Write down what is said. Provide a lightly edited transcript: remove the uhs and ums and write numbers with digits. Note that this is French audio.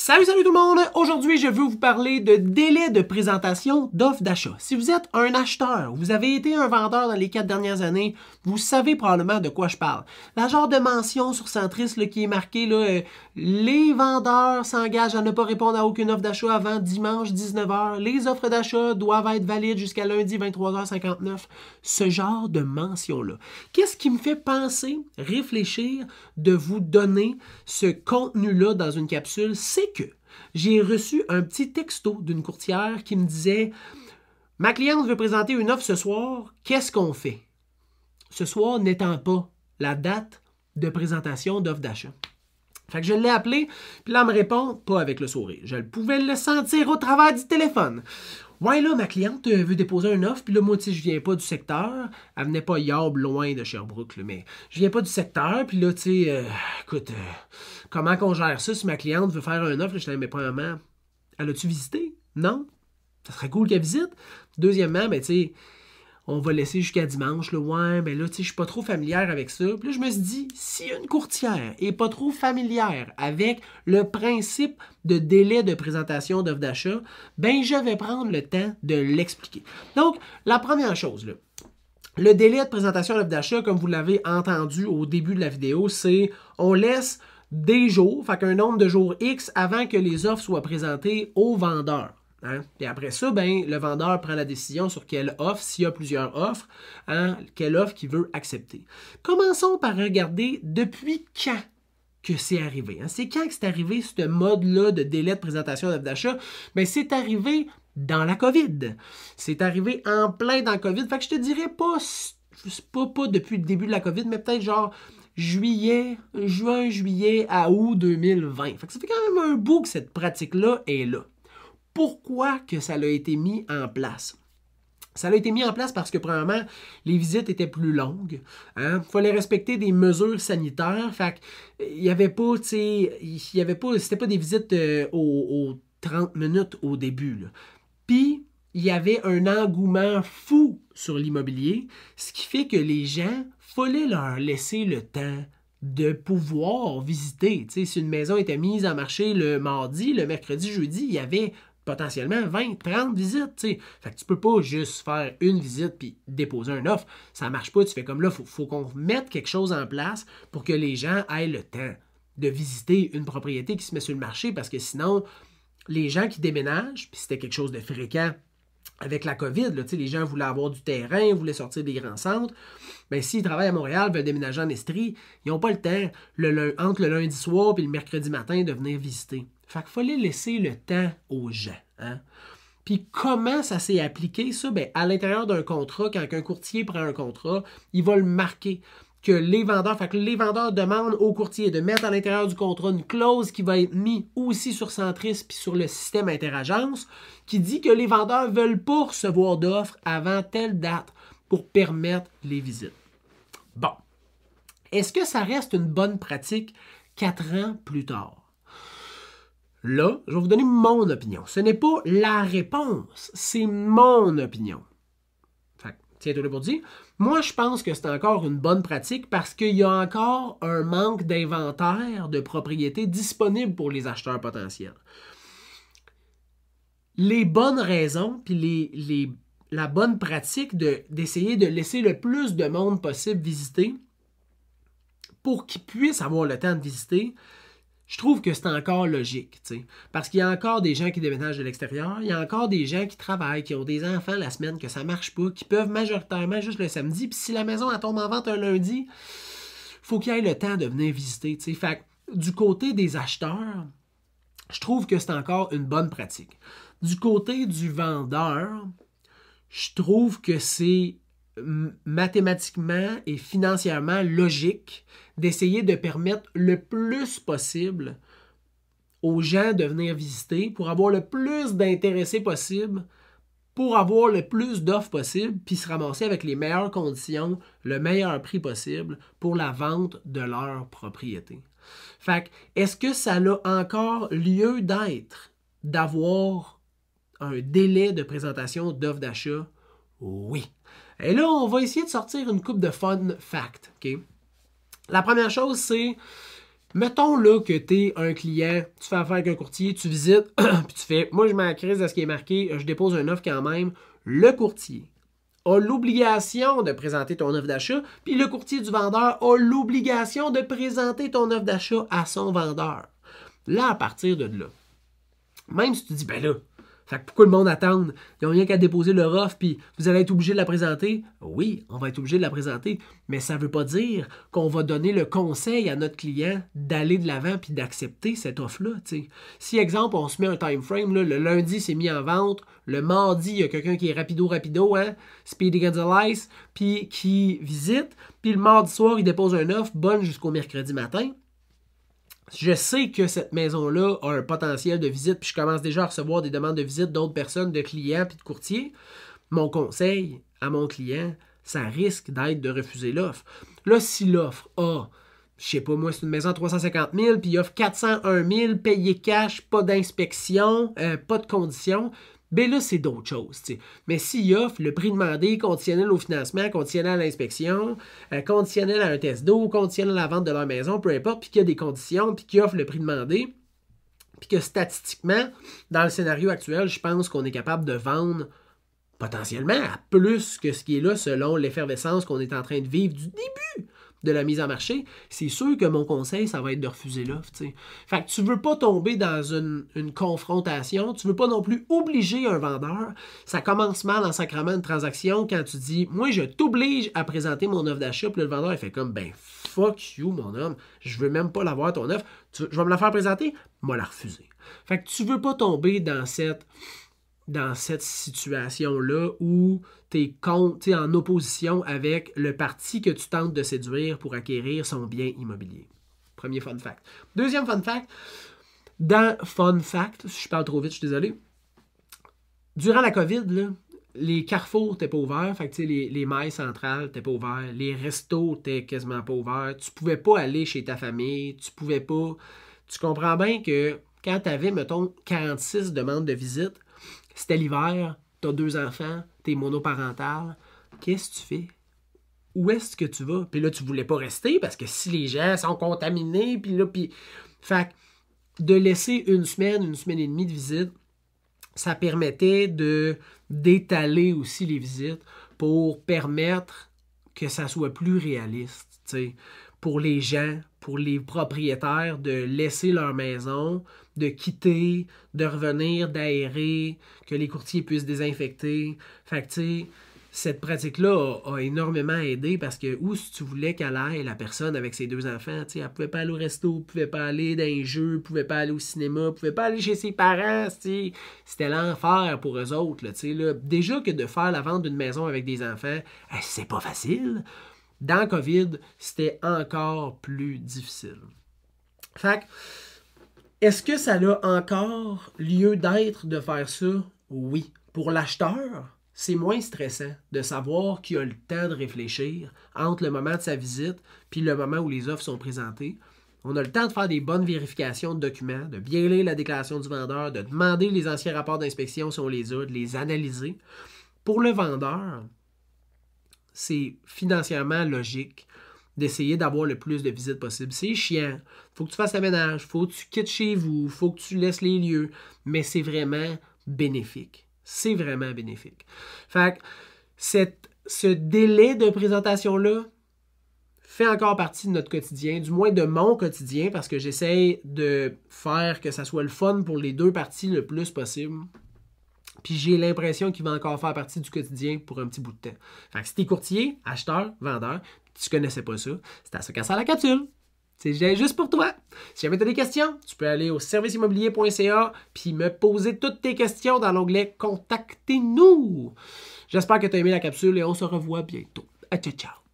Salut tout le monde! Aujourd'hui, je veux vous parler de délai de présentation d'offres d'achat. Si vous êtes un acheteur, vous avez été un vendeur dans les 4 dernières années, vous savez probablement de quoi je parle. La genre de mention sur Centris là, qui est marquée les vendeurs s'engagent à ne pas répondre à aucune offre d'achat avant dimanche 19h. Les offres d'achat doivent être valides jusqu'à lundi 23h59. Ce genre de mention-là. Qu'est-ce qui me fait penser, réfléchir, de vous donner ce contenu-là dans une capsule? C'est que j'ai reçu un petit texto d'une courtière qui me disait « Ma cliente veut présenter une offre ce soir, qu'est-ce qu'on fait? » Ce soir n'étant pas la date de présentation d'offre d'achat. Fait que je l'ai appelé, puis là, elle me répond, pas avec le sourire. Je pouvais le sentir au travers du téléphone. Ouais, là, ma cliente veut déposer une offre, puis là, moi, tu sais, je viens pas du secteur. Elle venait pas yable loin de Sherbrooke, là, mais je viens pas du secteur, puis là, tu sais, écoute, comment qu'on gère ça si ma cliente veut faire une offre? Là, je disais, mais premièrement, elle a-tu visité? Non? Ça serait cool qu'elle visite. Deuxièmement, ben, tu sais, on va laisser jusqu'à dimanche, là, ouais, ben là, tu sais, je suis pas trop familière avec ça. Puis là, je me suis dit, si une courtière est pas trop familière avec le principe de délai de présentation d'offre d'achat, ben je vais prendre le temps de l'expliquer. Donc, la première chose, là, le délai de présentation d'offre d'achat, comme vous l'avez entendu au début de la vidéo, c'est on laisse des jours, fait qu'un nombre de jours X avant que les offres soient présentées au vendeur. Hein? Et après ça, ben, le vendeur prend la décision sur quelle offre, s'il y a plusieurs offres, hein, quelle offre qu'il veut accepter. Commençons par regarder depuis quand que c'est arrivé. Hein? C'est quand que c'est arrivé ce mode-là de délai de présentation d'offre d'achat? Ben, c'est arrivé dans la COVID. C'est arrivé en plein dans la COVID. Fait que je te dirais pas depuis le début de la COVID, mais peut-être genre juin, juillet à août 2020. Fait que ça fait quand même un bout que cette pratique-là est là. Pourquoi que ça a été mis en place? Ça a été mis en place parce que, premièrement, les visites étaient plus longues. Hein? Il fallait respecter des mesures sanitaires. Fait il n'y avait pas, c'était pas des visites aux 30 minutes au début. Là. Puis, il y avait un engouement fou sur l'immobilier, ce qui fait que les gens, il fallait leur laisser le temps de pouvoir visiter. T'sais, si une maison était mise en marché le mardi, le mercredi, jeudi, il y avait potentiellement 20, 30 visites. T'sais. Fait que tu peux pas juste faire une visite puis déposer une offre. Ça marche pas. Tu fais comme là, faut qu'on mette quelque chose en place pour que les gens aient le temps de visiter une propriété qui se met sur le marché parce que sinon, les gens qui déménagent, puis c'était quelque chose de fréquent avec la COVID, là, les gens voulaient avoir du terrain, voulaient sortir des grands centres. Bien, s'ils travaillent à Montréal, veulent déménager en Estrie, ils n'ont pas le temps, entre le lundi soir et le mercredi matin, de venir visiter. Fait qu'il fallait laisser le temps aux gens. Hein? Puis comment ça s'est appliqué, ça? Bien, à l'intérieur d'un contrat, quand un courtier prend un contrat, il va le marquer. Que les vendeurs demandent au courtier de mettre à l'intérieur du contrat une clause qui va être mise aussi sur Centris puis sur le système interagence qui dit que les vendeurs ne veulent pas recevoir d'offres avant telle date pour permettre les visites. Bon. Est-ce que ça reste une bonne pratique 4 ans plus tard? Là, je vais vous donner mon opinion. Ce n'est pas la réponse, c'est mon opinion. Tiens-toi pour dire. Moi, je pense que c'est encore une bonne pratique parce qu'il y a encore un manque d'inventaire de propriétés disponibles pour les acheteurs potentiels. Les bonnes raisons puis la bonne pratique d'essayer de laisser le plus de monde possible visiter pour qu'ils puissent avoir le temps de visiter, je trouve que c'est encore logique, t'sais. Parce qu'il y a encore des gens qui déménagent de l'extérieur, il y a encore des gens qui travaillent, qui ont des enfants la semaine, que ça ne marche pas, qui peuvent majoritairement juste le samedi, puis si la maison elle tombe en vente un lundi, il faut qu'il y ait le temps de venir visiter. T'sais. Fait que, du côté des acheteurs, je trouve que c'est encore une bonne pratique. Du côté du vendeur, je trouve que c'est mathématiquement et financièrement logique d'essayer de permettre le plus possible aux gens de venir visiter pour avoir le plus d'intéressés possible, pour avoir le plus d'offres possible, puis se ramasser avec les meilleures conditions, le meilleur prix possible pour la vente de leur propriété. Fait que, est-ce que ça a encore lieu d'être, d'avoir un délai de présentation d'offres d'achat? Oui. Et là, on va essayer de sortir une couple de fun facts. Okay? La première chose, c'est Mettons là que tu es un client, tu fais affaire avec un courtier, tu visites, puis tu fais, moi je mets la crise de ce qui est marqué, je dépose une offre quand même. Le courtier a l'obligation de présenter ton offre d'achat, puis le courtier du vendeur a l'obligation de présenter ton offre d'achat à son vendeur. Là, à partir de là, même si tu dis, ben là, fait que pourquoi le monde attend? Ils n'ont rien qu'à déposer leur offre, puis vous allez être obligé de la présenter. Oui, on va être obligé de la présenter, mais ça ne veut pas dire qu'on va donner le conseil à notre client d'aller de l'avant puis d'accepter cette offre-là. T'sais. Si, exemple, on se met un time frame, là, le lundi, c'est mis en vente, le mardi, il y a quelqu'un qui est rapido, hein, Speedy Gonzalez, puis qui visite, puis le mardi soir, il dépose une offre bonne jusqu'au mercredi matin. Je sais que cette maison-là a un potentiel de visite, puis je commence déjà à recevoir des demandes de visite d'autres personnes, de clients puis de courtiers. Mon conseil à mon client, ça risque d'être de refuser l'offre. Là, si l'offre a, je sais pas moi, c'est une maison à 350 000, puis il offre 401 000, payé cash, pas d'inspection, pas de conditions, bien là, c'est d'autres choses. T'sais. Mais s'il offre le prix demandé, conditionnel au financement, conditionnel à l'inspection, conditionnel à un test d'eau, conditionnel à la vente de leur maison, peu importe, puis qu'il y a des conditions, puis qu'il offre le prix demandé, puis que statistiquement, dans le scénario actuel, je pense qu'on est capable de vendre potentiellement à plus que ce qui est là selon l'effervescence qu'on est en train de vivre du début de la mise en marché, c'est sûr que mon conseil, ça va être de refuser l'offre. Fait que tu ne veux pas tomber dans une confrontation, tu ne veux pas non plus obliger un vendeur. Ça commence mal en sacrament une transaction quand tu dis « Moi, je t'oblige à présenter mon offre d'achat », puis le vendeur, il fait comme « Ben, fuck you, mon homme, je veux même pas l'avoir, ton offre. Je vais me la faire présenter, moi la refuser. » Fait que tu ne veux pas tomber dans cette situation-là où tu es en opposition avec le parti que tu tentes de séduire pour acquérir son bien immobilier. Premier fun fact. Deuxième fun fact. Dans fun fact, si je parle trop vite, je suis désolé. Durant la COVID, là, les carrefours n'étaient pas ouverts. Fait que, les mailles centrales n'étaient pas ouverts. Les restos n'étaient quasiment pas ouverts. Tu ne pouvais pas aller chez ta famille. Tu pouvais pas... Tu comprends bien que quand tu avais, mettons, 46 demandes de visite, c'était l'hiver, tu as 2 enfants, tu es monoparental, qu'est-ce que tu fais? Où est-ce que tu vas? Puis là, tu ne voulais pas rester parce que si les gens sont contaminés, puis là, puis... Fait que de laisser une semaine et demie de visite, ça permettait d'étaler aussi les visites pour permettre que ça soit plus réaliste, t'sais, pour les gens, pour les propriétaires, de laisser leur maison, de quitter, de revenir, d'aérer, que les courtiers puissent désinfecter. Fait que, tu sais, cette pratique-là a énormément aidé parce que où si tu voulais qu'elle aille, la personne avec ses 2 enfants, tu sais, elle ne pouvait pas aller au resto, elle ne pouvait pas aller dans les jeux, elle ne pouvait pas aller au cinéma, elle ne pouvait pas aller chez ses parents, tu sais. C'était l'enfer pour eux autres, là, tu sais, là. Déjà que de faire la vente d'une maison avec des enfants, c'est pas facile. Dans COVID, c'était encore plus difficile. Fait que, est-ce que ça a encore lieu d'être de faire ça? Oui. Pour l'acheteur, c'est moins stressant de savoir qu'il a le temps de réfléchir entre le moment de sa visite puis le moment où les offres sont présentées. On a le temps de faire des bonnes vérifications de documents, de bien lire la déclaration du vendeur, de demander les anciens rapports d'inspection si on les a, de les analyser. Pour le vendeur, c'est financièrement logique d'essayer d'avoir le plus de visites possible. C'est chiant. Faut que tu fasses le ménage. Faut que tu quittes chez vous. Faut que tu laisses les lieux. Mais c'est vraiment bénéfique. C'est vraiment bénéfique. Fait que ce délai de présentation-là fait encore partie de notre quotidien, du moins de mon quotidien, parce que j'essaie de faire que ça soit le fun pour les 2 parties le plus possible. Puis j'ai l'impression qu'il va encore faire partie du quotidien pour un petit bout de temps. Fait que si t'es courtier, acheteur, vendeur, tu connaissais pas ça, c'est à se casser à la capsule. C'est juste pour toi. Si jamais tu as des questions, tu peux aller au serviceimmobilier.ca puis me poser toutes tes questions dans l'onglet « Contactez-nous ». J'espère que tu as aimé la capsule et on se revoit bientôt. Ciao, ciao.